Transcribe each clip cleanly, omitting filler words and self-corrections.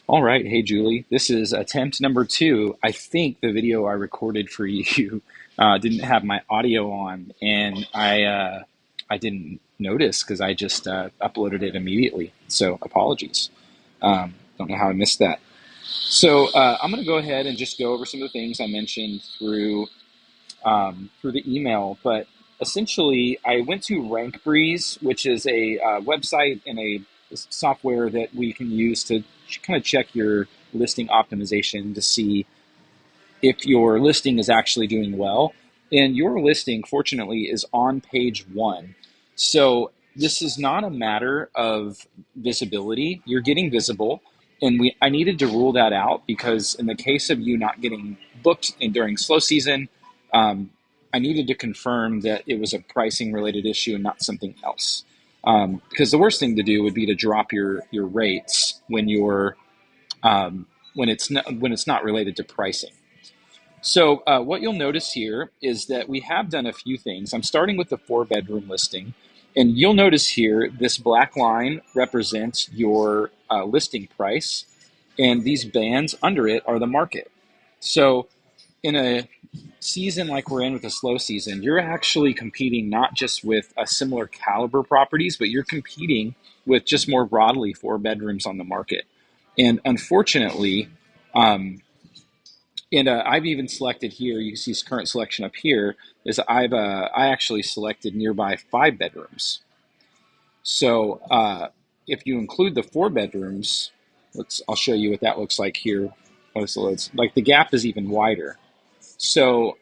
All right. Hey, Julie. This is attempt number two. I think the video I recorded for you didn't have my audio on, and I didn't notice because I just uploaded it immediately. So apologies. Don't know how I missed that. So I'm going to go ahead and just go over some of the things I mentioned through the email. But essentially, I went to RankBreeze, which is a website and a software that we can use to kind of check your listing optimization to see if your listing is actually doing well. And your listing, fortunately, is on page one. So this is not a matter of visibility. You're getting visible. And I needed to rule that out because in the case of you not getting booked during slow season, um, I needed to confirm that it was a pricing related issue and not something else. Because the worst thing to do would be to drop your rates um, when it's not related to pricing. So what you'll notice here is that we have done a few things. I'm starting with the 4-bedroom listing, and you'll notice here this black line represents your listing price, and these bands under it are the market. So in a season like we're in with a slow season, you're actually competing not just with a similar caliber properties, but you're competing with just more broadly 4 bedrooms on the market. And unfortunately, um, and I've even selected here. You can see this current selection up here is I actually selected nearby 5 bedrooms. So if you include the 4 bedrooms, I'll show you what that looks like here. It's like the gap is even wider. So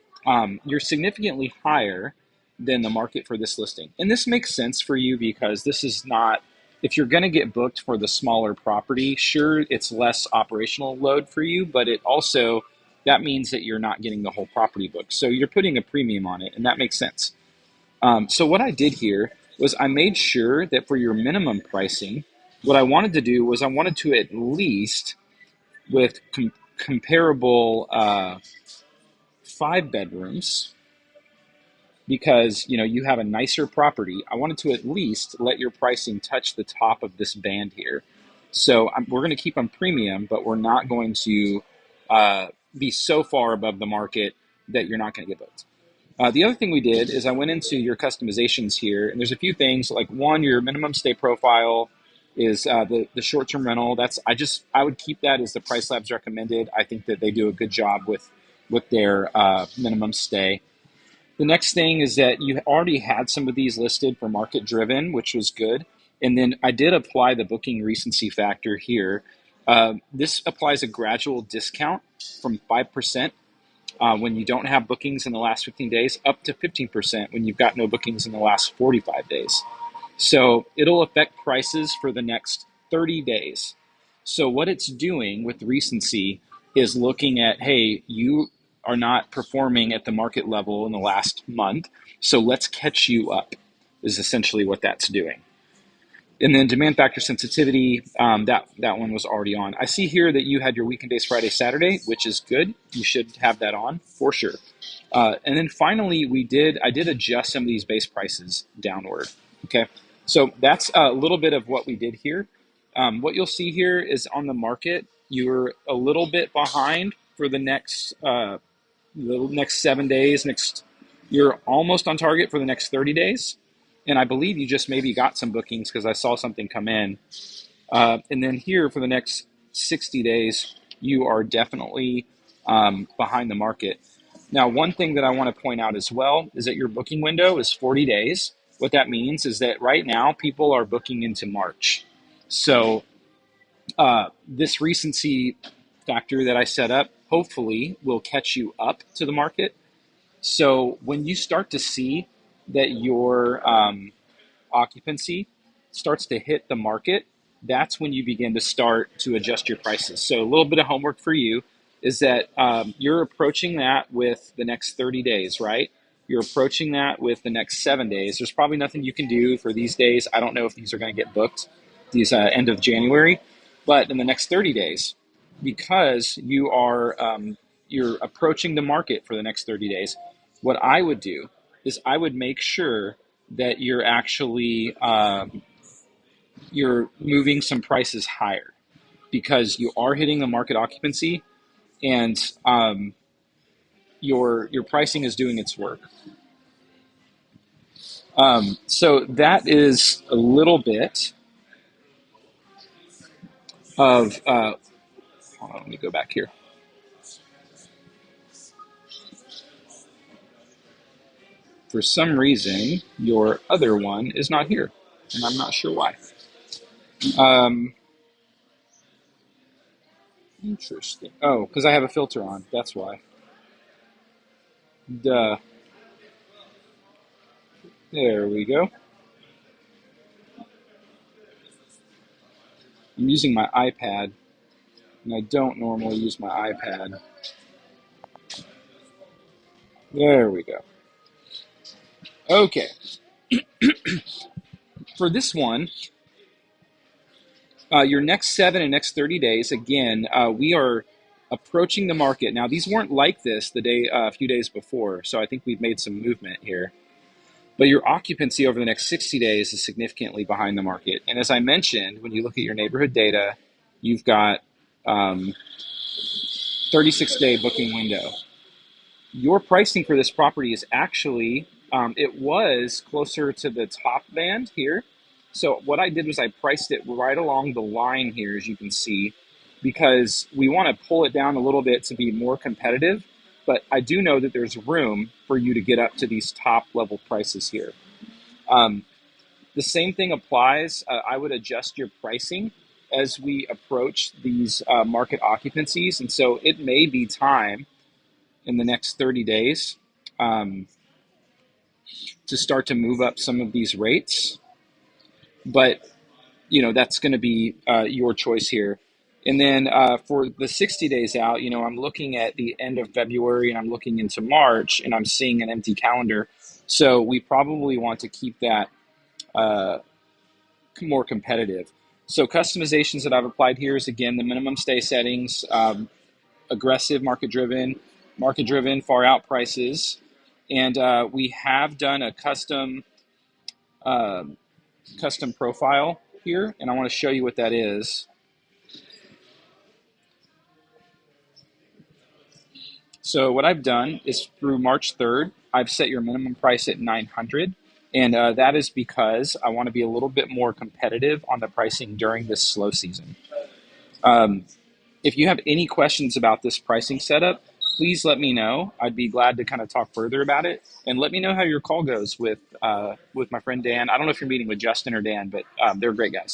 you're significantly higher than the market for this listing, and this makes sense for you because this is not. If you're going to get booked for the smaller property, sure, it's less operational load for you, but it also that means that you're not getting the whole property booked. So you're putting a premium on it, and that makes sense. So what I did here was I made sure that for your minimum pricing, what I wanted to do was I wanted to at least with comparable 5 bedrooms because you have a nicer property. I wanted to at least let your pricing touch the top of this band here. So we're going to keep on premium, but we're not going to be so far above the market that you're not going to get booked. The other thing we did is I went into your customizations here, and there's a few things like one, your minimum stay profile is the short-term rental. I would keep that as the Price Labs recommended. I think that they do a good job with their minimum stay. The next thing is that you already had some of these listed for market driven, which was good. And then I did apply the booking recency factor here. This applies a gradual discount from 5% when you don't have bookings in the last 15 days up to 15% when you've got no bookings in the last 45 days. So it'll affect prices for the next 30 days. So what it's doing with recency is looking at, hey, you are not performing at the market level in the last month, so let's catch you up, is essentially what that's doing. And then demand factor sensitivity, that one was already on. I see here that you had your weekend days Friday, Saturday, which is good. You should have that on for sure. And then finally, I did adjust some of these base prices downward. Okay, so that's a little bit of what we did here. What you'll see here is on the market, you're a little bit behind for the next 7 days. You're almost on target for the next 30 days. And I believe you just maybe got some bookings because I saw something come in. And then here for the next 60 days, you are definitely behind the market. Now, one thing that I want to point out as well is that your booking window is 40 days. What that means is that right now people are booking into March. So this recency factor that I set up hopefully will catch you up to the market. So when you start to see that your occupancy starts to hit the market, that's when you begin to start to adjust your prices. So a little bit of homework for you is that you're approaching that with the next 30 days, right? You're approaching that with the next 7 days. There's probably nothing you can do for these days. I don't know if these are going to get booked these end of January, but in the next 30 days, because you're approaching the market for the next 30 days, what I would do is I would make sure that you're actually you're moving some prices higher. because you are hitting the market occupancy, and your pricing is doing its work. So that is a little bit of hold on, let me go back here. For some reason, your other one is not here, and I'm not sure why. Um, Interesting. Oh, because I have a filter on. That's why. Duh. There we go. I'm using my iPad, and I don't normally use my iPad. There we go. Okay. For this one, your next 7 and next 30 days, again, we are approaching the market. Now, these weren't like this a few days before, so I think we've made some movement here. But your occupancy over the next 60 days is significantly behind the market. And as I mentioned, when you look at your neighborhood data, you've got 36-day booking window. Your pricing for this property is actually, it was closer to the top band here. So what I did was I priced it right along the line here, as you can see, because we want to pull it down a little bit to be more competitive. But I do know that there's room for you to get up to these top level prices here. Um, the same thing applies. I would adjust your pricing as we approach these market occupancies. And so it may be time in the next 30 days um, to start to move up some of these rates. But, that's going to be your choice here. And then for the 60 days out, I'm looking at the end of February and I'm looking into March and I'm seeing an empty calendar. So we probably want to keep that more competitive. So customizations that I've applied here is, again, the minimum stay settings, aggressive market driven far out prices. And we have done a uh, custom profile here, and I want to show you what that is. So what I've done is through March 3rd, I've set your minimum price at 900. And that is because I want to be a little bit more competitive on the pricing during this slow season. Um, if you have any questions about this pricing setup, please let me know. I'd be glad to kind of talk further about it. And let me know how your call goes with my friend Dan. I don't know if you're meeting with Justin or Dan, but they're great guys.